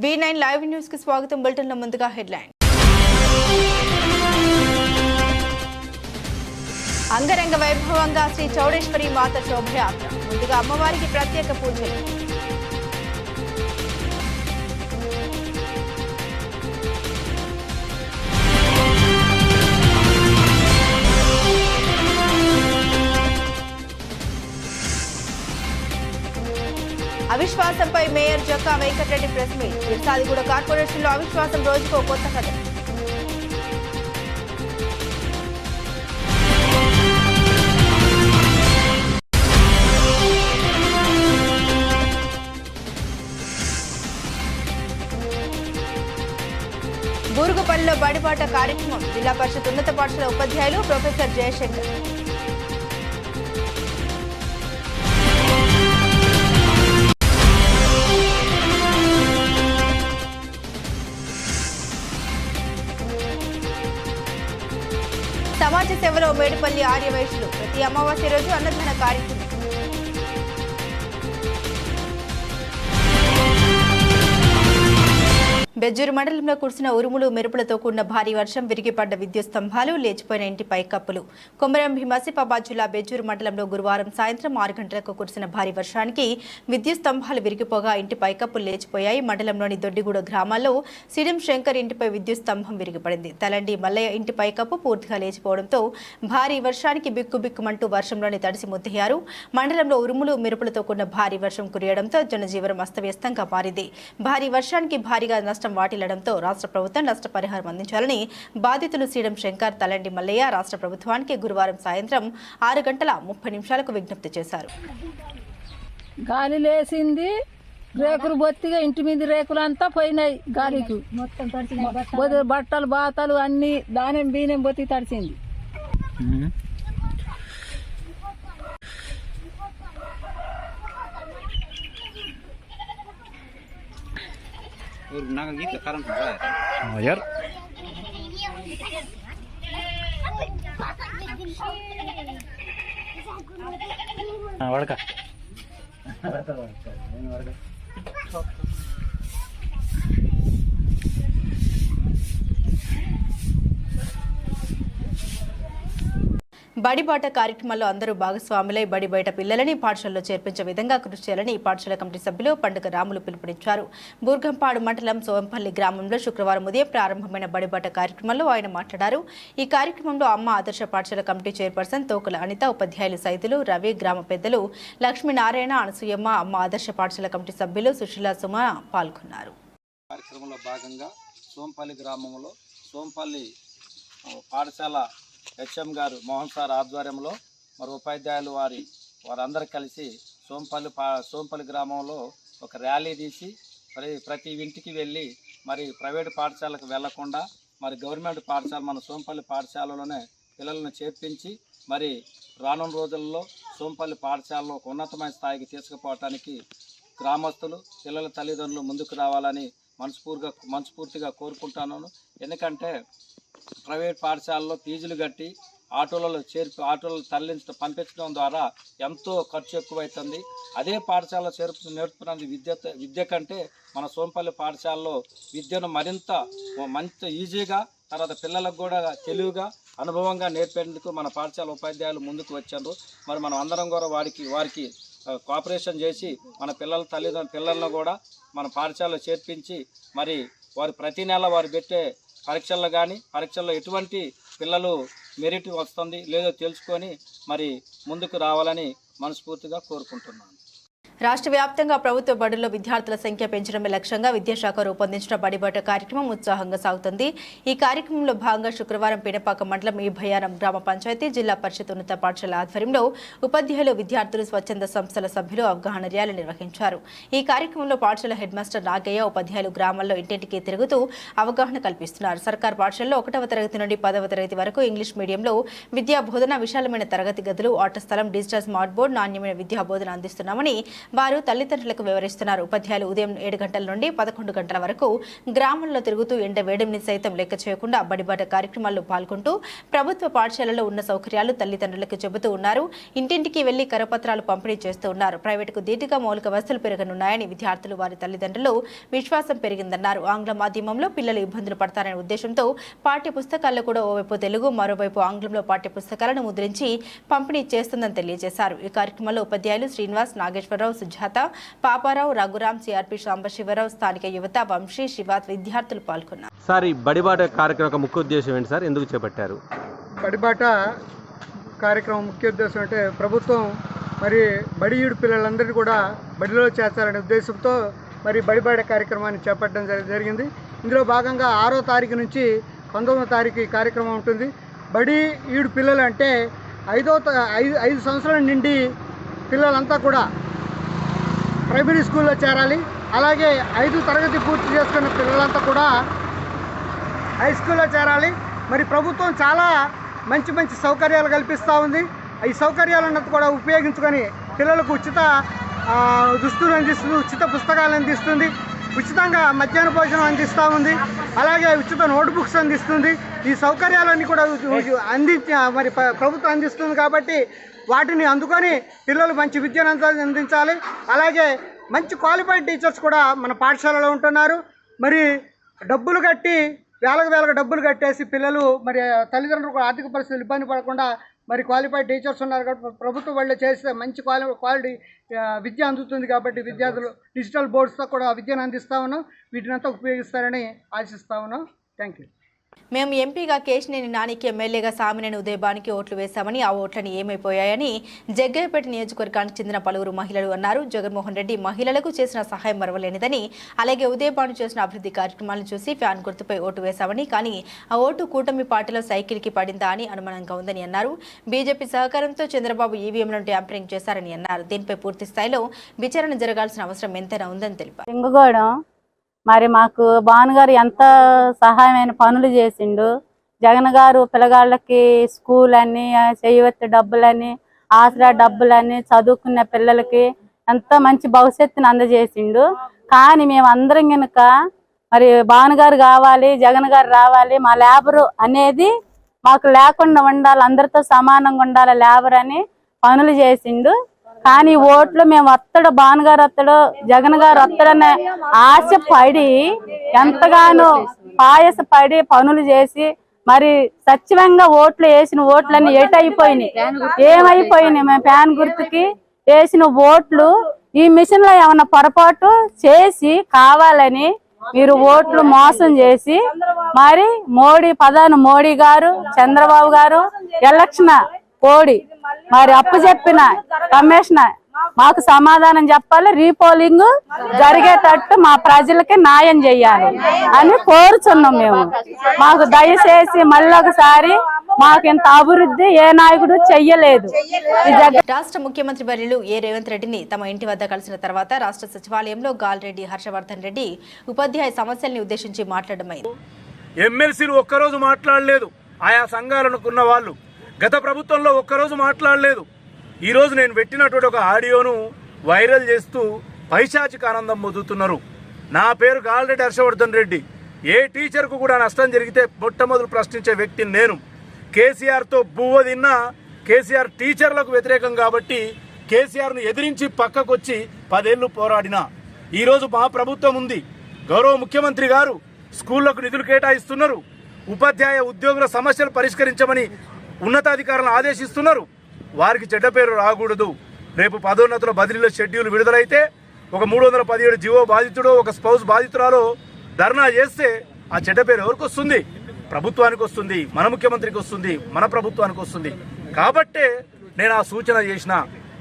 V9 live news కి స్వాగతం. Bulletin లో ముందుగా హెడ్లైన్. అంగరంగ వైభవంగా శ్రీ చౌడేశ్వరి మాత శోభయాత్ర. ముందుగా అమ్మవారికి ప్రత్యేక పూజలు. అవిశ్వాసంపై mayor Jakka Venkatareddy press meet. Peerzadiguda కార్పొరేషన్లో అవిశ్వాసం రోజుకో కొత్త కథ. బూరుగుపల్లిలో బడిబాట కార్యక్రమం. జిల్లా పరిషత్ ఉన్నత పాఠశాల ఉపాధ్యాయులు ప్రొఫెసర్ జయశంకర్. సమాజ సేవలో మేడిపల్లి ఆర్యవైశ్యులు. ప్రతి అమావాస్య రోజు అన్నదాన కార్యక్రమం. బెజ్జూరు మండలంలో కురిసిన ఉరుములు మెరుపులతో కూడిన భారీ వర్షం, విరిగిపడ్డ విద్యుత్ స్తంభాలు, లేచిపోయిన ఇంటి పైకప్పులు. కొమరం భీం ఆసిఫాబాద్ జిల్లా బెజ్జూరు మండలంలో గురువారం సాయంత్రం 6 గంటలకు కురిసిన భారీ వర్షానికి విద్యుత్ స్తంభాలు విరిగిపోగా ఇంటి పైకప్పులు లేచిపోయాయి. మండలంలోని దొడ్డిగూడ గ్రామాల్లో సిడం శంకర్ ఇంటిపై విద్యుత్ స్తంభం విరిగిపడింది. తలండి మల్లయ్య ఇంటి పైకప్పు పూర్తిగా లేచిపోవడంతో భారీ వర్షానికి బిక్కుబిక్కుమంటూ వర్షంలోని తడిసి ముద్దయ్యారు. మండలంలో ఉరుములు మెరుపులతో కూడిన భారీ వర్షం కురియడంతో జనజీవనం అస్తవ్యస్తంగా మారింది. భారీ వర్షానికి భారీగా నష్టం వాటిల్లడంతో రాష్ట్ర ప్రభుత్వం నష్టపరిహారం అందించాలని బాధితులు సీడం శంకర్, తలండి మల్లయ్య రాష్ట్ర ప్రభుత్వానికి గురువారం సాయంత్రం 6:30 విజ్ఞప్తి చేశారు. గాలి లేసింది, రేకులు బొత్తిగా ఇంటి మీద రేకులంతా పోయినాయి గాలికి. బట్టలు బాతలు అన్ని దానం బీనం బొత్తి తడిసింది. यार वड़का బడిబాట కార్యక్రమంలో అందరూ భాగస్వాములై బడి బయట పిల్లలని పాఠశాలలో చేర్పించే విధంగా కృషి చేయాలని పాఠశాల కమిటీ సభ్యులు పండుగ రాములు పిలుపునిచ్చారు. బూర్గంపాడు మండలం సోంపల్లి గ్రామంలో శుక్రవారం ఉదయం ప్రారంభమైన బడిబాట కార్యక్రమంలో ఆయన మాట్లాడారు. ఈ కార్యక్రమంలో అమ్మ ఆదర్శ పాఠశాల కమిటీ చైర్పర్సన్ తోకల అనిత, ఉపాధ్యాయులు సైతులు రవి, గ్రామ పెద్దలు లక్ష్మీనారాయణ, అనసూయమ్మ, అమ్మ ఆదర్శ పాఠశాల కమిటీ సభ్యులు సుశీల, సుమ పాల్గొన్నారు. కార్యక్రమంలో భాగంగా సోంపల్లి గ్రామంలో సోంపల్లి పాఠశాల హెచ్ఎం గారు మోహన్ సార్ ఆధ్వర్యంలో మరి ఉపాధ్యాయులు వారందరూ కలిసి సోంపల్లి గ్రామంలో ఒక ర్యాలీ తీసి మరి ప్రతి ఇంటికి వెళ్ళి మరి ప్రైవేటు పాఠశాలకు వెళ్లకుండా మరి గవర్నమెంట్ పాఠశాల మన సోంపల్లి పాఠశాలలోనే పిల్లలను చేర్పించి మరి రానున్న రోజుల్లో సోంపల్లి పాఠశాలలో ఒక ఉన్నతమైన స్థాయికి తీసుకుపోవటానికి గ్రామస్తులు పిల్లల తల్లిదండ్రులు ముందుకు రావాలని మనస్ఫూర్తిగా కోరుకుంటున్నాను. ఎందుకంటే ప్రైవేట్ పాఠశాలలో ఫీజులు కట్టి ఆటోలలో పంపించడం ద్వారా ఎంతో ఖర్చు ఎక్కువైతుంది. అదే పాఠశాలలో నేర్పుతున్నది విద్య కంటే మన సోంపల్లి పాఠశాలలో విద్యను మంచి ఈజీగా, తర్వాత పిల్లలకు కూడా తెలివిగా అనుభవంగా నేర్పేందుకు మన పాఠశాల ఉపాధ్యాయులు ముందుకు వచ్చారు. మరి మనం అందరం కూడా వారికి కోఆపరేషన్ చేసి మన పిల్లలను కూడా మన పాఠశాలలో చేర్పించి మరి వారు ప్రతి నెల వారు పెట్టే పరీక్షల్లో ఎటువంటి పిల్లలు మెరిట్ వస్తుంది లేదో తెలుసుకొని మరి ముందుకు రావాలని మనస్ఫూర్తిగా కోరుకుంటున్నాను. రాష్ట్ర వ్యాప్తంగా ప్రభుత్వ బడుల్లో విద్యార్థుల సంఖ్య పెంచడమే లక్ష్యంగా విద్యాశాఖ రూపొందించిన బడిబాట కార్యక్రమం ఉత్సాహంగా సాగుతుంది. ఈ కార్యక్రమంలో భాగంగా శుక్రవారం పినపాక మండలం ఈ భయారం గ్రామ పంచాయతీ జిల్లా పరిషత్ ఉన్నత పాఠశాల ఆధ్వర్యంలో ఉపాధ్యాయులు, విద్యార్థులు, స్వచ్ఛంద సంస్థల సభ్యులు అవగాహన ర్యాలీ నిర్వహించారు. ఈ కార్యక్రమంలో పాఠశాల హెడ్ మాస్టర్ నాగయ్య, ఉపాధ్యాయులు గ్రామాల్లో ఇంటింటికి తిరుగుతూ అవగాహన కల్పిస్తున్నారు. సర్కార్ పాఠశాలలో 1వ తరగతి నుండి 10వ తరగతి వరకు ఇంగ్లీష్ మీడియంలో విద్యా బోధన, విశాలమైన తరగతి గదులు, ఆట స్థలం, డిజిటల్ స్మార్ట్ బోర్డు, నాణ్యమైన విద్యా బోధన అందిస్తున్నామని వారు తల్లిదండ్రులకు వివరిస్తున్నారు. ఉపాధ్యాయులు ఉదయం 7 గంటల నుండి 11 గంటల వరకు గ్రామంలో తిరుగుతూ ఎండ వేడిని సైతం లెక్క చేయకుండా బడిబాట కార్యక్రమాల్లో పాల్గొంటూ ప్రభుత్వ పాఠశాలలో ఉన్న సౌకర్యాలు తల్లిదండ్రులకు చెబుతూ ఉన్నారు. ఇంటింటికి వెళ్లి కరపత్రాలు పంపిణీ చేస్తూ ఉన్నారు. ప్రైవేటుకు ధీటుగా మౌలిక వసతులు పెరగనున్నాయని విద్యార్థులు వారి తల్లిదండ్రులు విశ్వాసం పెరిగిందన్నారు. ఆంగ్ల మాధ్యమంలో పిల్లలు ఇబ్బందులు పడతారనే ఉద్దేశంతో పాఠ్య పుస్తకాల్లో కూడా ఓవైపు తెలుగు మరోవైపు ఆంగ్లంలో పాఠ్య పుస్తకాలను ముద్రించి పంపిణీ చేస్తుందని తెలియజేశారు. ఈ కార్యక్రమంలో ఉపాధ్యాయులు శ్రీనివాస్, నాగేశ్వరరావు, సుజాత, పాపారావు, రఘురాం, సిఆర్పి సాంబశివరావు, స్థానిక యువత, వంశీ, శివాత్ విద్యార్థులు పాల్గొన్నారు. సార్, ఈ బడిబాట కార్యక్రమం ముఖ్య ఉద్దేశం ఏంటి సార్? ఎందుకు చేపట్టారు? బడిబాట కార్యక్రమం ముఖ్య ఉద్దేశం అంటే ప్రభుత్వం మరి బడియుడు పిల్లలందరినీ కూడా బడిలో చేర్చాలనే ఉద్దేశంతో మరి బడిబాట కార్యక్రమాన్ని చేపట్టడం జరిగింది. ఇందులో భాగంగా 6వ తారీఖు నుంచి 19వ తారీఖు ఈ కార్యక్రమం ఉంటుంది. బడి ఈడు పిల్లలు అంటే 5 సంవత్సరాల నుండి పిల్లలంతా కూడా ప్రైమరీ స్కూల్లో చేరాలి. అలాగే 5వ తరగతి పూర్తి చేసుకున్న పిల్లలంతా కూడా హై స్కూల్లో చేరాలి. మరి ప్రభుత్వం చాలా మంచి సౌకర్యాలు కల్పిస్తూ ఉంది. ఈ సౌకర్యాలన్నంత కూడా ఉపయోగించుకొని పిల్లలకు ఉచిత దుస్తులు అందిస్తుంది, ఉచిత పుస్తకాలు అందిస్తుంది, ఉచితంగా మధ్యాహ్న భోజనం అందిస్తూ ఉంది, అలాగే ఉచిత నోట్బుక్స్ అందిస్తుంది. ఈ సౌకర్యాలన్నీ కూడా మరి ప్రభుత్వం అందిస్తుంది. కాబట్టి వాటిని అందుకొని పిల్లలు మంచి విద్యను అందించాలి. అలాగే మంచి క్వాలిఫైడ్ టీచర్స్ కూడా మన పాఠశాలలో ఉంటున్నారు. మరి డబ్బులు కట్టి వేలకు డబ్బులు కట్టేసి పిల్లలు మరి తల్లిదండ్రులకు ఆర్థిక పరిస్థితులు ఇబ్బంది పడకుండా మరి క్వాలిఫైడ్ టీచర్స్ ఉన్నారు కాబట్టి ప్రభుత్వ వాళ్ళు చేస్తే మంచి క్వాలిటీ విద్య అందుతుంది. కాబట్టి విద్యార్థులు డిజిటల్ బోర్డ్స్తో కూడా విద్యను అందిస్తూ ఉన్నాం. వీటినంతా ఉపయోగిస్తారని ఆశిస్తూ ఉన్నాం. Thank you. మేము ఎంపీగా కేశినేని నానికి, ఎమ్మెల్యేగా సామినేని ఉదయభానికి ఓట్లు వేశామని ఆ ఓట్లని ఏమైపోయాయని జగ్గయ్యపేట నియోజకవర్గానికి చెందిన పలువురు మహిళలు అన్నారు. జగన్మోహన్ రెడ్డి మహిళలకు చేసిన సహాయం మరవలేనిదని, అలాగే ఉదయభాను చేసిన అభివృద్ధి కార్యక్రమాలను చూసి ఫ్యాన్ గుర్తుపై ఓటు వేశామని, కానీ ఆ ఓటు కూటమి పార్టీలో సైకిల్కి పడిందా అని అనుమానంగా ఉందని అన్నారు. బీజేపీ సహకారంతో చంద్రబాబు ఈవీఎంలను ట్యాంపరింగ్ చేశారని అన్నారు. దీనిపై పూర్తి స్థాయిలో విచారణ జరగాల్సిన అవసరం ఎంతైనా ఉందని తెలిపారు. మరి మాకు భాను గారు ఎంత సహాయమైన పనులు చేసిండు. జగన్ గారు పిల్లగాళ్ళకి స్కూల్ అని, చేయవత్తి డబ్బులని, ఆసరా డబ్బులని, చదువుకున్న పిల్లలకి ఎంతో మంచి భవిష్యత్తుని అందజేసిండు. కానీ మేము అందరం కనుక మరి భాను గారు కావాలి, జగన్ గారు రావాలి, మా లేబరు అనేది మాకు లేకుండా ఉండాలి, అందరితో సమానంగా ఉండాలి లేబర్ అని పనులు చేసిండు. కానీ ఓట్లు మేము వత్తడు, భాను గారు వత్తడు, జగన్ గారు వత్తడనే ఆశ పడి ఎంతగానో పాయసపడి పనులు చేసి మరి సత్యవంగా ఓట్లు వేసిన ఓట్లన్నీ ఏమైపోయినాయి? మేము ఫ్యాన్ గుర్తుకి వేసిన ఓట్లు ఈ మిషన్ లో ఏమన్నా పొరపాటు చేసి కావాలని మీరు ఓట్లు మోసం చేసి మరి మోడీ గారు, చంద్రబాబు గారు ఎలక్షన్ కోడి మరి అప్పు చెప్పిన కమిషనర్ మాకు సమాధానం చెప్పాలి, రీపోలింగ్ జరిగేటట్టు మా ప్రజలకి న్యాయం చేయాలి అని కోరుచున్నాం. మేము మాకు దయచేసి మళ్ళీ ఒకసారి మాకు ఇంత అభివృద్ధి ఏ నాయకుడు చెయ్యలేదు. రాష్ట్ర ముఖ్యమంత్రి వర్యులు ఏ రేవంత్ రెడ్డిని తమ ఇంటి వద్ద కలిసిన తర్వాత రాష్ట్ర సచివాలయంలో గాల్రెడ్డి హర్షవర్ధన్ రెడ్డి ఉపాధ్యాయ సమస్యల్ని ఉద్దేశించి మాట్లాడమైంది. ఎమ్మెల్సీలు ఒక్కరోజు మాట్లాడలేదు. ఆయా సంఘాలనుకున్న వాళ్ళు గత ప్రభుత్వంలో ఒక్కరోజు మాట్లాడలేదు. ఈరోజు నేను పెట్టినటువంటి ఒక ఆడియోను వైరల్ చేస్తూ పైశాచిక ఆనందం పొందుతున్నారు. నా పేరు గాల్రెడ్డి హర్షవర్ధన్ రెడ్డి. ఏ టీచర్కు కూడా నష్టం జరిగితే మొట్టమొదలు ప్రశ్నించే వ్యక్తిని నేను. కేసీఆర్తో బువ్వ తిన్నా కేసీఆర్ టీచర్లకు వ్యతిరేకం కాబట్టి కేసీఆర్ను ఎదిరించి పక్కకొచ్చి 10 ఏళ్లు పోరాడినా. ఈరోజు మా ప్రభుత్వం ఉంది. గౌరవ ముఖ్యమంత్రి గారు స్కూళ్లకు నిధులు కేటాయిస్తున్నారు. ఉపాధ్యాయ ఉద్యోగుల సమస్యలు పరిష్కరించమని ఉన్నతాధికారులను ఆదేశిస్తున్నారు. వారికి చెడ్డ పేరు రాకూడదు. రేపు పదోన్నతుల బదిలీలో షెడ్యూల్ విడుదలైతే ఒక 317 జీవో బాధితుడో ఒక స్పౌస్ బాధితురాలో ధర్నా చేస్తే ఆ చెడ్డ పేరు ఎవరికి వస్తుంది? ప్రభుత్వానికి వస్తుంది, మన ముఖ్యమంత్రికి వస్తుంది, మన ప్రభుత్వానికి వస్తుంది. కాబట్టే నేను ఆ సూచన చేసిన.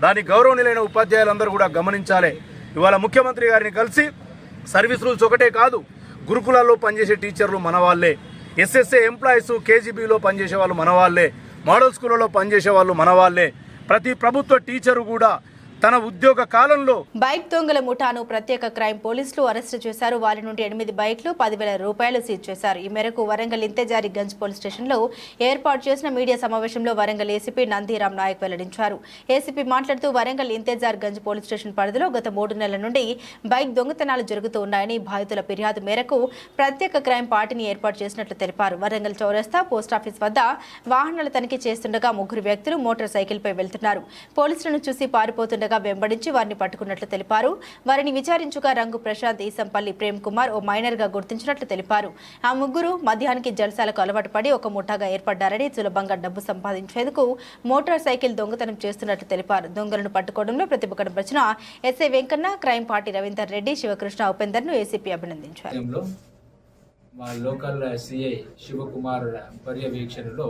దాని గౌరవనీయులైన ఉపాధ్యాయులందరూ కూడా గమనించాలి. ఇవాళ ముఖ్యమంత్రి గారిని కలిసి సర్వీస్ రూల్స్ ఒకటే కాదు, గురుకులాల్లో పనిచేసే టీచర్లు మన వాళ్ళే, ఎస్ఎస్ఏ ఎంప్లాయీస్ కేజీబీలో పనిచేసే వాళ్ళు మన వాళ్ళే, మోడల్ స్కూళ్ళలో పనిచేసే వాళ్ళు మన వాళ్ళే. ప్రతి ప్రభుత్వ టీచరు కూడా తన ఉద్యోగ కాలంలో బైక్ దొంగల ముఠాను ప్రత్యేక క్రైమ్ పోలీసులు అరెస్టు చేశారు. వారి నుండి 8 బైక్లు 10,000 రూపాయలు సీజ్ చేశారు. ఈ మేరకు వరంగల్ ఇంతేజారి గంజ్ పోలీస్ స్టేషన్లో ఏర్పాటు చేసిన మీడియా సమావేశంలో వరంగల్ ఏసీపీ నందిరామ్ నాయక్ వెల్లడించారు. ఏసీపీ మాట్లాడుతూ వరంగల్ ఇంతేజార్ గంజ్ పోలీస్ స్టేషన్ పరిధిలో గత 3 నెలల నుండి బైక్ దొంగతనాలు జరుగుతూ ఉన్నాయని, బాధితుల ఫిర్యాదు మేరకు ప్రత్యేక క్రైమ్ పార్టీని ఏర్పాటు చేసినట్లు తెలిపారు. వరంగల్ చౌరస్తా పోస్టాఫీస్ వద్ద వాహనాల తనిఖీ చేస్తుండగా 3 వ్యక్తులు మోటార్ సైకిల్పై వెళ్తున్నారు. పోలీసులను చూసి పారిపోతుండగా వెంబడించి వారిని పట్టుకున్నట్లు తెలిపారు. వారిని విచారించుగా రంగు ప్రశాంత్, ఈసంపల్లి ప్రేమ్ కుమార్ ఓ మైనర్ గా గుర్తించినట్లు తెలిపారు. ఆ 3 మధ్యాహ్నానికి జల్సాలకు అలవాటు పడి ఒక ముఠాగా ఏర్పడ్డారని, సులభంగా డబ్బు సంపాదించేందుకు మోటార్ సైకిల్ దొంగతనం చేస్తున్నట్లు తెలిపారు. దొంగలను పట్టుకోవడంలో ప్రతిభ కనబరిచిన SI Venkanna, crime party Ravinder Reddy, Sivakrishna, Upender ను ఏసీపీ అభినందించారు. మా లోకల్ సిఐ శివకుమార్ పర్యవేక్షణలో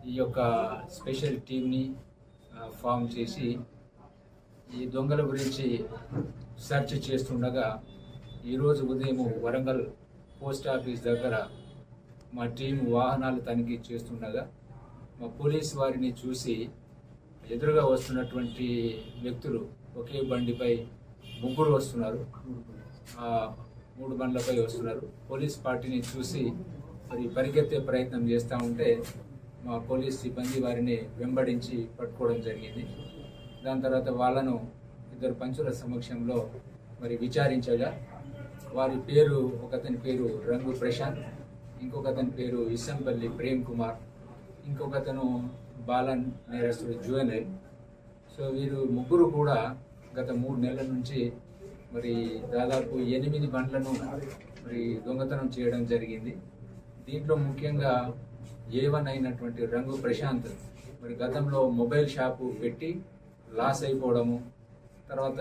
ఈ యొక్క స్పెషల్ టీంని ఫామ్ చేసి ఈ దొంగల గురించి సెర్చ్ చేస్తుండగా ఈరోజు ఉదయం వరంగల్ పోస్ట్ ఆఫీస్ దగ్గర మా టీం వాహనాలు తనిఖీ చేస్తుండగా మా పోలీస్ వారిని చూసి ఎదురుగా వస్తున్నటువంటి వ్యక్తులు ఒకే బండిపై 3 వస్తున్నారు, 3 బండ్లపై వస్తున్నారు. పోలీస్ పార్టీని చూసి మరి పరిగెత్తే ప్రయత్నం చేస్తూ ఉంటే మా పోలీస్ సిబ్బంది వారిని వెంబడించి పట్టుకోవడం జరిగింది. దాని తర్వాత వాళ్ళను 2 పంచుల సమక్షంలో మరి విచారించగా వారి పేరు, ఒకతని పేరు రంగు ప్రశాంత్, ఇంకొకతని పేరు ఇసంపల్లి ప్రేమ్ కుమార్, ఇంకొకతను బాలన్ నేరస్తుడు జువెనైల్. సో వీరు 3 కూడా గత 3 నెలల నుంచి మరి దాదాపు 8 బండ్లను మరి దొంగతనం చేయడం జరిగింది. దీంట్లో ముఖ్యంగా A1 అయినటువంటి రంగు ప్రశాంత్ మరి గతంలో మొబైల్ షాపు పెట్టి లాస్ అయిపోవడము, తర్వాత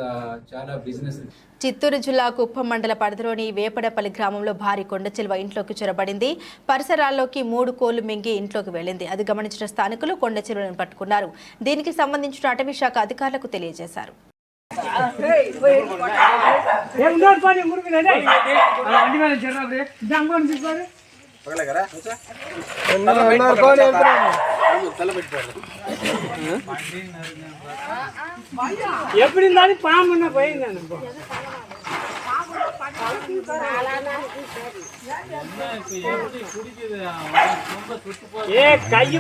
చాలా బిజినెస్. చిత్తూరు జిల్లా కుప్పం మండల పరిధిలోని వేపడపల్లి గ్రామంలో భారీ కొండచిలువ ఇంట్లోకి చొరబడింది. పరిసరాల్లోకి 3 కోళ్లు మింగి ఇంట్లోకి వెళ్లింది. అది గమనించిన స్థానికులు కొండచిలువను పట్టుకున్నారు. దీనికి సంబంధించిన అటవీ శాఖ అధికారులకు తెలియజేశారు. ఎప్పుడు దాని పాము పోయిందని ఏ కయ్యి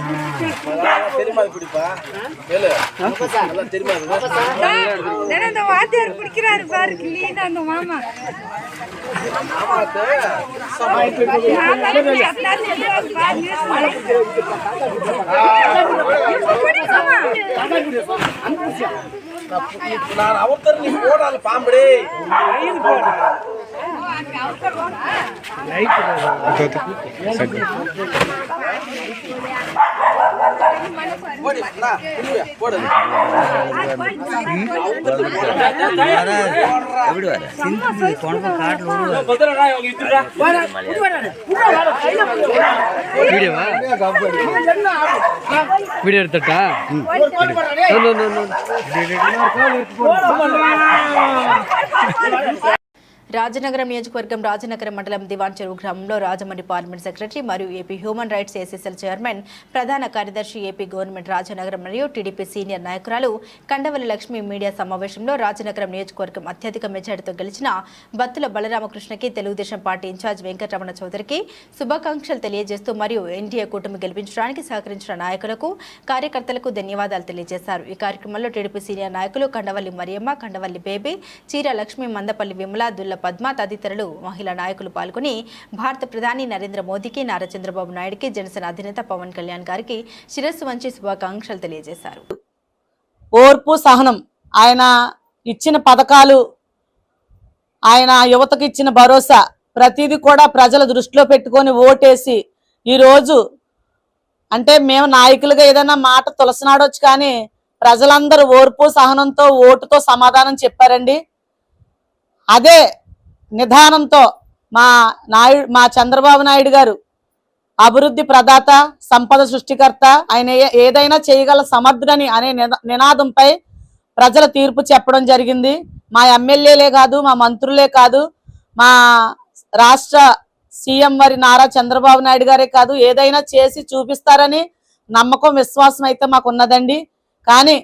వాద్యారు కుడికిరారు బారికి లీనన్ను మామ நான் அவர்த்தர் நீ போடாது பாம்படே వీడియో ఎడతా రాజనగరం నియోజకవర్గం రాజనగరం మండలం దివాన్ చెరువు గ్రామంలో రాజమండ్రి పార్లమెంట్ సెక్రటరీ మరియు AP human rights ACCL chairman, ప్రధాన కార్యదర్శి, ఏపీ గవర్నమెంట్ రాజనగరం మరియు టీడీపీ సీనియర్ నాయకురాలు కండవల్లి లక్ష్మి మీడియా సమావేశంలో రాజనగరం నియోజకవర్గం అత్యధిక మెజార్టీతో గెలిచిన బత్తుల బలరామకృష్ణకి, తెలుగుదేశం పార్టీ ఇన్ఛార్జ్ వెంకటరమణ చౌదరికి శుభాకాంక్షలు తెలియజేస్తూ మరియు ఎన్డీఏ కూటమి గెలిపించడానికి సహకరించిన నాయకులకు, కార్యకర్తలకు ధన్యవాదాలు తెలియజేశారు. ఈ కార్యక్రమంలో టీడీపీ సీనియర్ నాయకులు కండవల్లి మరియమ్మ, కండవల్లి బేబీ, చీర లక్ష్మి, మందపల్లి విమల, దుల్ల పద్మ తదితరులు మహిళా నాయకులు పాల్గొని భారత ప్రధాని నరేంద్ర మోదీకి, నారా చంద్రబాబు నాయుడుకి, జనసేన అధినేత పవన్ కళ్యాణ్ గారికి శిరస్సు వంచి శుభాకాంక్షలు తెలియజేశారు. ఓర్పు, సహనం, ఆయన ఇచ్చిన పథకాలు, ఆయన యువతకు ఇచ్చిన భరోసా, ప్రతిదీ కూడా ప్రజల దృష్టిలో పెట్టుకొని ఓటేసి ఈరోజు అంటే మేము నాయకులుగా ఏదైనా మాట తులసినాడొచ్చు, కానీ ప్రజలందరూ ఓర్పు సహనంతో ఓటుతో సమాధానం చెప్పారండి. అదే నిదానంతో మా చంద్రబాబు నాయుడు గారు అభివృద్ధి ప్రదాత, సంపద సృష్టికర్త, ఆయన ఏదైనా చేయగల సమర్థుడని అనే నినాదంపై ప్రజల తీర్పు చెప్పడం జరిగింది. మా ఎమ్మెల్యేలే కాదు, మా మంత్రులే కాదు, మా రాష్ట్ర సీఎం వారి నారా చంద్రబాబు నాయుడు గారే కాదు, ఏదైనా చేసి చూపిస్తారని నమ్మకం, విశ్వాసం అయితే మాకు ఉన్నదండి. కానీ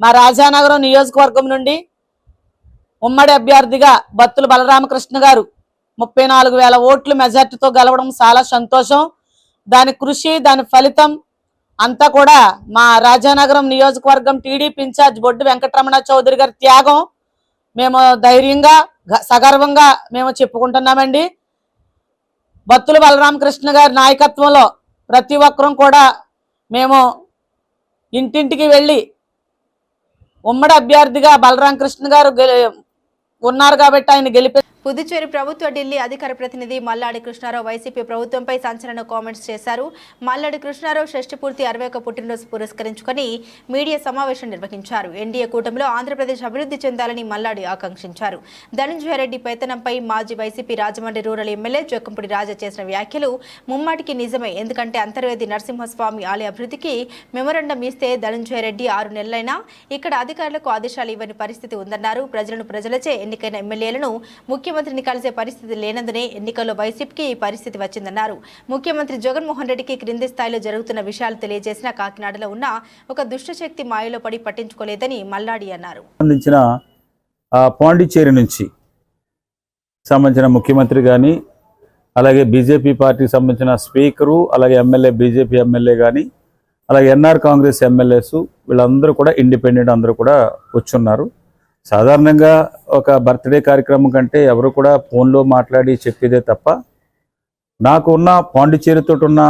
మా రాజానగరం నియోజకవర్గం నుండి ఉమ్మడి అభ్యర్థిగా బత్తుల బలరామకృష్ణ గారు 34,000 ఓట్లు మెజార్టీతో గెలవడం చాలా సంతోషం. దాని కృషి, దాని ఫలితం అంతా కూడా మా రాజానగరం నియోజకవర్గం టీడీపీ ఇన్ఛార్జ్ బొడ్డు వెంకటరమణ చౌదరి గారి త్యాగం మేము ధైర్యంగా సగర్వంగా మేము చెప్పుకుంటున్నామండి. బత్తుల బలరామకృష్ణ గారి నాయకత్వంలో ప్రతి ఒక్కరూ కూడా మేము ఇంటింటికి వెళ్ళి ఉమ్మడి అభ్యర్థిగా బలరామకృష్ణ గారు ఉన్నారు కాబట్టి ఆయన గెలిపి పుదుచ్చేరి ప్రభుత్వ ఢిల్లీ అధికార ప్రతినిధి మల్లాడి కృష్ణారావు వైసీపీ ప్రభుత్వంపై సంచలన కామెంట్స్ చేశారు. మల్లాడి కృష్ణారావు షష్ఠి పూర్తి 61వ పుట్టినరోజు పురస్కరించుకొని మీడియా సమావేశం నిర్వహించారు. ఎన్డీఏ కూటమిలో ఆంధ్రప్రదేశ్ అభివృద్ధి చెందాలని మల్లాడి ఆకాంక్షించారు. ధనంజయ రెడ్డి పెత్తనంపై మాజీ YCP Rajahmundry rural MLA Jakkampudi Raja చేసిన వ్యాఖ్యలు ముమ్మాటికి నిజమే. ఎందుకంటే అంతర్వేది నరసింహస్వామి ఆలయ అభివృద్ధికి మెమోరండం ఇస్తే ధనంజయ రెడ్డి 6 నెలలైనా ఇక్కడ అధికారులకు ఆదేశాలు ఇవ్వని పరిస్థితి ఉందన్నారు. ప్రజలచే ఎన్నికైన ఎమ్మెల్యేలను ముఖ్యమంత్రిని కలిసే పరిస్థితి లేనందునే ఎన్నికల్లో వైసీపీకి ఈ పరిస్థితి వచ్చిందన్నారు. ముఖ్యమంత్రి జగన్మోహన్ రెడ్డికి క్రింది స్థాయిలో జరుగుతున్న విషయాలు తెలియజేసిన కాకినాడలో ఉన్న ఒక దుష్టశక్తి మాయలో పడి పట్టించుకోలేదని మల్లాడి అన్నారు. పాండిచ్చేరి నుంచి సంబంధించిన ముఖ్యమంత్రి కానీ, అలాగే బీజేపీ పార్టీకి సంబంధించిన స్పీకరు, అలాగే ఎమ్మెల్యే బీజేపీ ఎమ్మెల్యే కానీ, అలాగే ఎన్ఆర్ కాంగ్రెస్ ఎమ్మెల్యేస్ వీళ్ళందరూ కూడా ఇండిపెండెంట్ అందరూ కూడా వచ్చున్నారు. సాధారణంగా ఒక బర్త్డే కార్యక్రమం కంటే ఎవరు కూడా ఫోన్లో మాట్లాడి చెప్పేదే తప్ప నాకు ఉన్న పాండిచ్చేరితో ఉన్న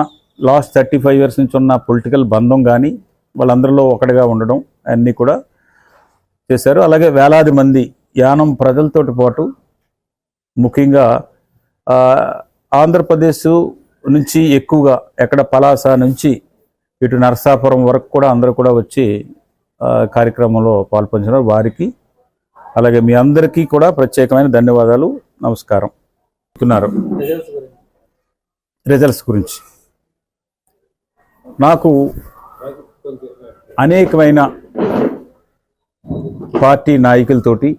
లాస్ట్ 35 years నుంచి ఉన్న పొలిటికల్ బంధం కానీ వాళ్ళందరిలో ఒకటిగా ఉండడం అన్నీ కూడా చేశారు. అలాగే వేలాది మంది యానం ప్రజలతో పాటు ముఖ్యంగా ఆంధ్రప్రదేశ్ నుంచి ఎక్కువగా ఎక్కడ పలాస నుంచి ఇటు నరసాపురం వరకు కూడా అందరూ కూడా వచ్చి కార్యక్రమంలో పాల్పంచున్నారు. వారికి అలాగే మీ అందరికీ కూడా ప్రత్యేకమైన ధన్యవాదాలు, నమస్కారం. రిజల్ట్స్ గురించి నాకు అనేకమైన పార్టీ నాయకులతోటి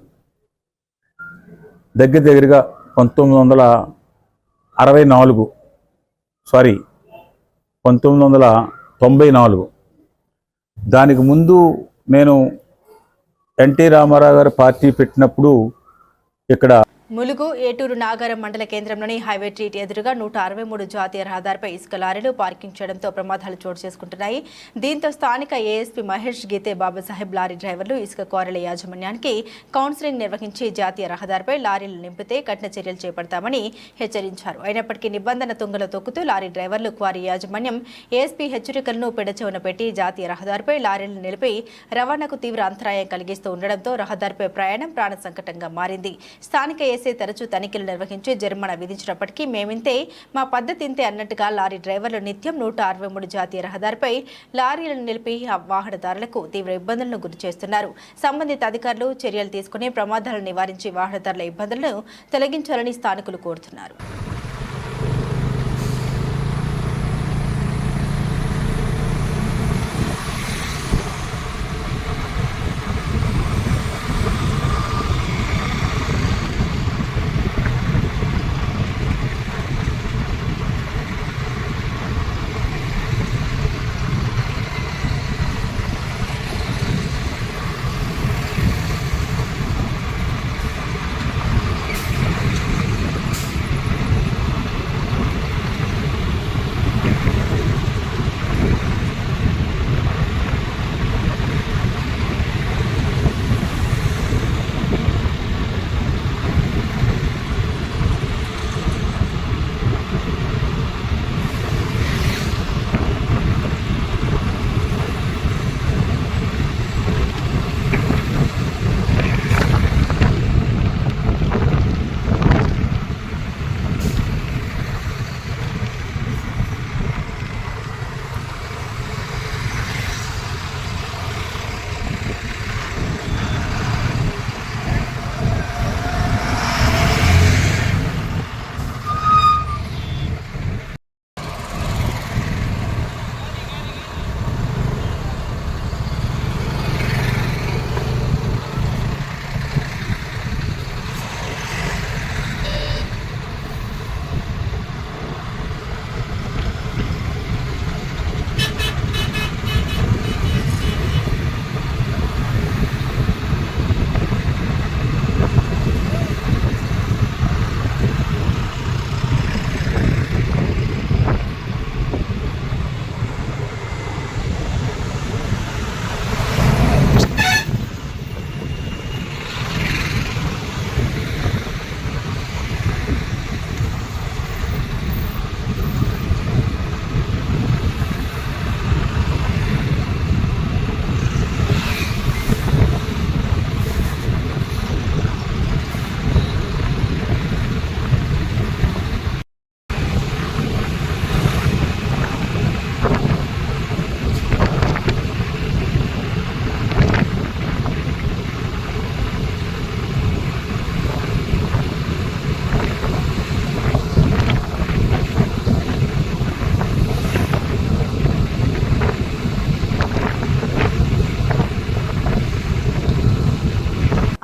దగ్గరగా 1994 దానికి ముందు నేను ఎన్టీ రామారావు గారు పార్టీ పెట్టినప్పుడు ఇక్కడ ములుగు ఏటూరు నాగారం మండల కేంద్రంలోని హైవే ట్రీట్ ఎదురుగా 163 జాతీయ రహదారిపై ఇసుక లారీలు పార్కింగ్ చేయడంతో ప్రమాదాలు చోటు చేసుకుంటున్నాయి. దీంతో స్థానిక ఏఎస్పీ మహేష్ గీతే బాబాసాహెబ్ లారీ డ్రైవర్లు ఇసుక క్వారీల యాజమాన్యానికి కౌన్సిలింగ్ నిర్వహించి జాతీయ రహదారిపై లారీలు నింపితే కఠిన చర్యలు చేపడతామని హెచ్చరించారు. అయినప్పటికీ నిబంధన తుంగలో తొక్కుతూ లారీ డ్రైవర్లు క్వారీ యాజమాన్యం ఏఎస్పీ హెచ్చరికలను పెడచెవున పెట్టి జాతీయ రహదారిపై లారీలను నిలిపి రవాణాకు తీవ్ర అంతరాయం కలిగిస్తూ ఉండడంతో రహదారిపై ప్రయాణం ప్రాణ సంకటంగా మారింది. స్థానిక తరచూ తనిఖీలు నిర్వహించి జరిమానా విధించినప్పటికీ మేమింతే మా పద్ధతి ఇంతే అన్నట్టుగా లారీ డ్రైవర్లు నిత్యం 163 జాతీయ రహదారిపై లారీలను నిలిపి వాహనదారులకు తీవ్ర ఇబ్బందులను గురి చేస్తున్నారు. సంబంధిత అధికారులు చర్యలు తీసుకుని ప్రమాదాలను నివారించి వాహనదారుల ఇబ్బందులను తొలగించాలని స్థానికులు కోరుతున్నారు.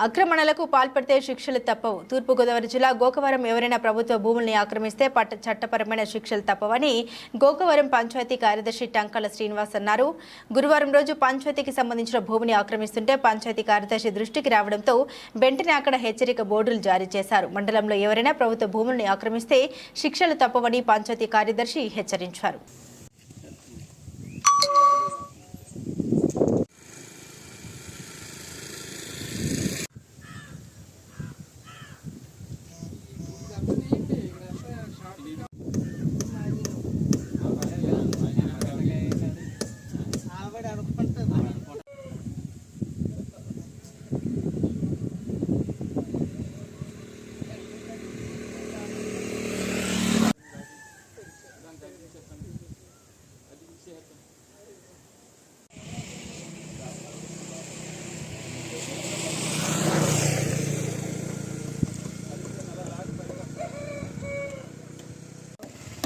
ఆక్రమణలకు పాల్పడితే శిక్షలు తప్పవు. తూర్పుగోదావరి జిల్లా గోకవరం ఎవరైనా ప్రభుత్వ భూముల్ని ఆక్రమిస్తే చట్టపరమైన శిక్షలు తప్పవని గోకవరం పంచాయతీ కార్యదర్శి టంకాల శ్రీనివాస్ అన్నారు. గురువారం రోజు పంచాయతీకి సంబంధించిన భూమిని ఆక్రమిస్తుంటే పంచాయతీ కార్యదర్శి దృష్టికి రావడంతో వెంటనే అక్కడ హెచ్చరిక బోర్డులు జారీ చేశారు. మండలంలో ఎవరైనా ప్రభుత్వ భూముల్ని ఆక్రమిస్తే శిక్షలు తప్పవని పంచాయతీ కార్యదర్శి హెచ్చరించారు.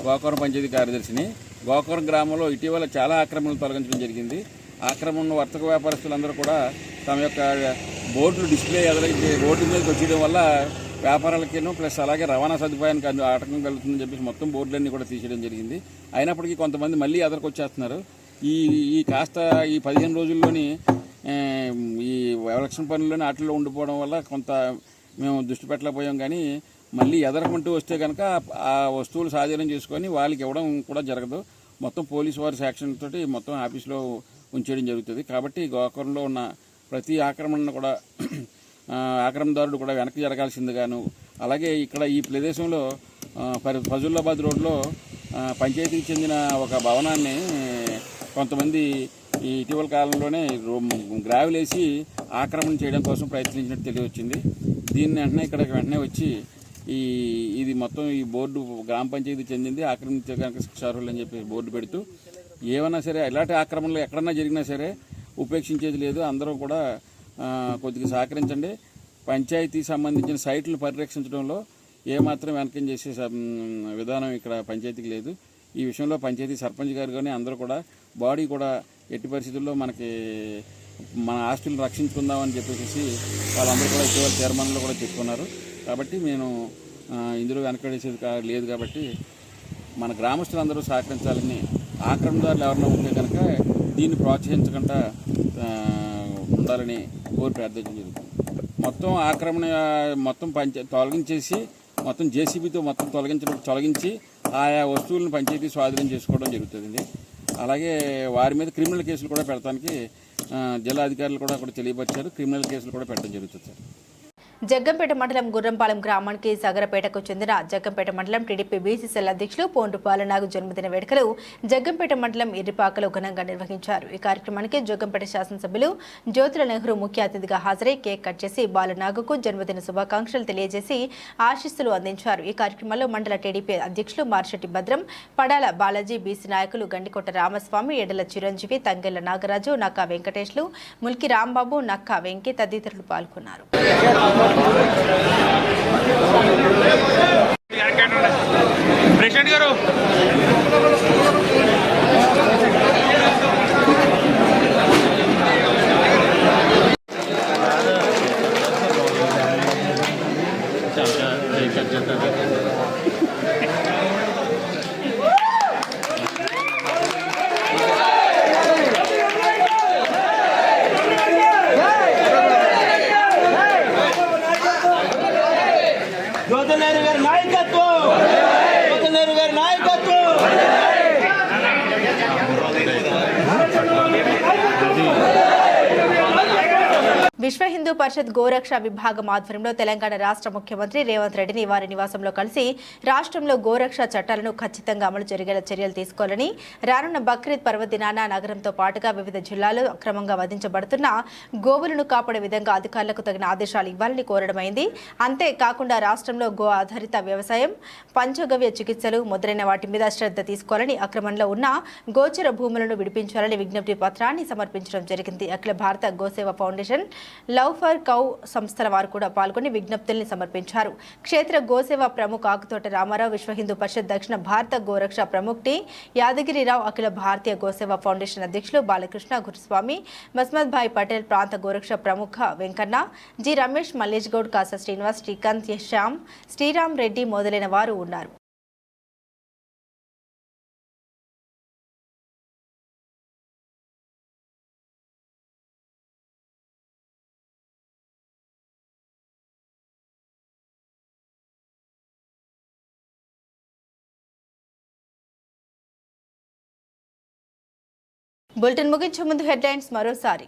గోకవరం పంచాయతీ కార్యదర్శిని. గోకవరం గ్రామంలో ఇటీవల చాలా ఆక్రమణలు తొలగించడం జరిగింది. ఆక్రమణ వర్తక వ్యాపారస్తులందరూ కూడా తమ యొక్క బోర్డులు డిస్ప్లే రోడ్డు మీదకి వచ్చేయడం వల్ల వ్యాపారాలకేనో ప్లస్ అలాగే రవాణా సదుపాయానికి ఆటంకం కలుగుతుందని చెప్పేసి మొత్తం బోర్డులన్నీ కూడా తీసేయడం జరిగింది. అయినప్పటికీ కొంతమంది మళ్ళీ ఎదరికొచ్చేస్తున్నారు. ఈ కాస్త ఈ 15 రోజుల్లోని ఈ ఎలక్షన్ పనుల్లోని వాటిల్లో ఉండిపోవడం వల్ల కొంత మేము దృష్టి పెట్టలేకపోయాం. కానీ మళ్ళీ ఎదరకుంటూ వస్తే కనుక ఆ వస్తువులు స్వాధీనం చేసుకొని వాళ్ళకి ఇవ్వడం కూడా జరగదు. మొత్తం పోలీసు వారి శాక్షన్ తోటి మొత్తం ఆఫీస్లో ఉంచేయడం జరుగుతుంది. కాబట్టి గోకవరంలో ఉన్న ప్రతి ఆక్రమణను కూడా ఆక్రమణదారుడు కూడా వెనక్కి జరగాల్సిందిగాను, అలాగే ఇక్కడ ఈ ప్రదేశంలో ఫజుల్లాబాద్ రోడ్లో పంచాయతీకి చెందిన ఒక భవనాన్ని కొంతమంది ఈ ఇటీవల కాలంలోనే గ్రావెల్ వేసి ఆక్రమణ చేయడం కోసం ప్రయత్నించినట్టు తెలియవచ్చింది. దీన్ని వెంటనే వచ్చి ఇది మొత్తం ఈ బోర్డు గ్రామ పంచాయతీ చెందింది, ఆక్రమించే కనుక శిక్షార్హులు అని చెప్పి బోర్డు పెడుతూ ఏమన్నా సరే ఇలాంటి ఆక్రమణలు ఎక్కడన్నా జరిగినా సరే ఉపేక్షించేది లేదు. అందరూ కూడా కొద్దిగా సహకరించండి. పంచాయతీ సంబంధించిన సైట్లు పరిరక్షించడంలో ఏమాత్రం వెనకం చేసే విధానం ఇక్కడ పంచాయతీకి లేదు. ఈ విషయంలో పంచాయతీ సర్పంచ్ గారు కానీ అందరూ కూడా బాడీ కూడా ఎట్టి పరిస్థితుల్లో మన ఆస్తులను రక్షించుకుందామని చెప్పేసి వాళ్ళందరూ కూడా ఇటీవల తీర్మానంలో కూడా చెప్పుకున్నారు. కాబట్టి నేను ఇందులో వెనకడేసేది లేదు. కాబట్టి మన గ్రామస్తులందరూ సహకరించాలని, ఆక్రమణదారులు ఎవరైనా ఉంటే కనుక దీన్ని ప్రోత్సహించకుండా ఉండాలని కోరి ప్రార్థించడం జరుగుతుంది. మొత్తం ఆక్రమణ మొత్తం తొలగించేసి మొత్తం జేసీబీతో మొత్తం తొలగించి ఆయా వస్తువులను పంచాయతీ స్వాధీనం చేసుకోవడం జరుగుతుంది. అలాగే వారి మీద క్రిమినల్ కేసులు కూడా పెడతానికి జిల్లా అధికారులు కూడా తెలియపరిచారు. క్రిమినల్ కేసులు కూడా పెట్టడం జరుగుతుంది సార్. జగ్గంపేట మండలం గుర్రంపాలెం గ్రామానికి సగరపేటకు చెందిన జగ్గంపేట మండలం టీడీపీ బీసీసీఎల్ అధ్యక్షులు పోండ్రు బాలనాగు జన్మదిన వేడుకలు జగ్గంపేట మండలం ఇర్రిపాకలో ఘనంగా నిర్వహించారు. ఈ కార్యక్రమానికి జగ్గంపేట శాసనసభ్యులు జ్యోతుల నెహ్రూ ముఖ్య అతిథిగా హాజరై కేక్ కట్ చేసి బాలనాగుకు జన్మదిన శుభాకాంక్షలు తెలియజేసి ఆశీస్సులు అందించారు. ఈ కార్యక్రమంలో మండల టీడీపీ అధ్యక్షులు మార్షెట్టి భద్రం, పడాల బాలాజీ, బీసీ నాయకులు గండికోట రామస్వామి, ఎడల చిరంజీవి, తంగెళ్ల నాగరాజు, నక్కా వెంకటేశ్లు, ముల్కి రాంబాబు, నక్కా వెంకి తదితరులు పాల్గొన్నారు. ప్రెసిడెంట్ గారు విశ్వ హిందూ పరిషత్ గోరక్ష విభాగం ఆధ్వర్యంలో తెలంగాణ రాష్ట్ర ముఖ్యమంత్రి రేవంత్ రెడ్డిని వారి నివాసంలో కలిసి రాష్ట్రంలో గోరక్ష చట్టాలను ఖచ్చితంగా అమలు జరిగేలా చర్యలు తీసుకోవాలని, రానున్న బక్రీద్ పర్వదినాన నగరంతో పాటుగా వివిధ జిల్లాల్లో అక్రమంగా వధించబడుతున్న గోవులను కాపాడే విధంగా అధికారులకు తగిన ఆదేశాలు ఇవ్వాలని కోరడమైంది. అంతేకాకుండా రాష్ట్రంలో గో ఆధారిత వ్యవసాయం, పంచగవ్య చికిత్సలు మొదలైన వాటి మీద శ్రద్ధ తీసుకోవాలని, అక్రమంలో ఉన్న గోచర భూములను విడిపించాలని విజ్ఞప్తి పత్రాన్ని సమర్పించడం జరిగింది. అఖిల భారత గోసేవ ఫౌండేషన్ లవ్ ఫర్ కౌ సంస్థల వారు కూడా పాల్గొని విజ్ఞప్తుల్ని సమర్పించారు. క్షేత్ర గోసేవ ప్రముఖ ఆకుతోట రామారావు, విశ్వ హిందూ పరిషత్ దక్షిణ భారత గోరక్ష ప్రముఖ్ టి యాదగిరిరావు, అఖిల భారతీయ గోసేవ ఫౌండేషన్ అధ్యక్షులు బాలకృష్ణ గురుస్వామి, మస్మద్ భాయ్ పటేల్, ప్రాంత గోరక్ష ప్రముఖ వెంకన్న, జి రమేష్, మల్లేష్ గౌడ్, కాసా శ్రీనివాస్, శ్రీకాంత్, శ్యామ్, శ్రీరామ్ రెడ్డి మొదలైన వారు ఉన్నారు. బులెటిన్ ముగించే ముందు హెడ్లైన్స్ మరోసారి.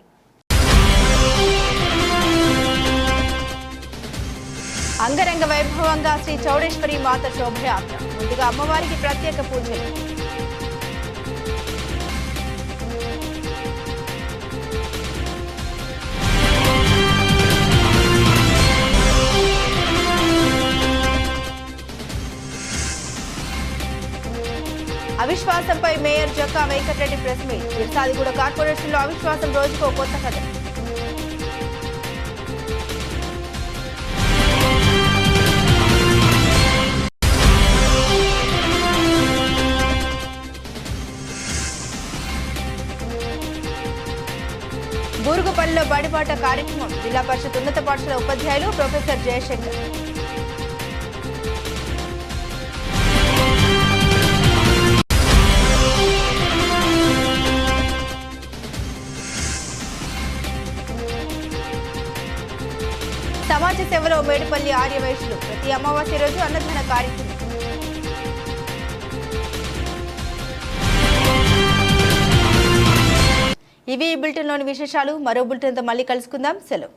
అంగరంగ వైభవంగా శ్రీ చౌడేశ్వరి మాత శోభయాత్ర. ముందుగా అమ్మవారికి ప్రత్యేక పూజలు. అవిశ్వాసంపై mayor Jakka Venkatareddy press meet. Peerzadiguda కార్పొరేషన్లో అవిశ్వాసం రోజుకో కొత్త కథ. బూరుగుపల్లిలో బడిబాట కార్యక్రమం. జిల్లా పరిషత్ ఉన్నత పాఠశాల ఉపాధ్యాయులు ప్రొఫెసర్ జయశంకర్. సమాజ సేవలో మేడిపల్లి ఆర్యవైశ్యులు. ప్రతి అమావాస్య రోజు అన్నదాన కార్యక్రమం. ఇవి ఈ బులెటిన్లోని విశేషాలు. మరో బులెటిన్తో మళ్ళీ కలుసుకుందాం. సెలవు.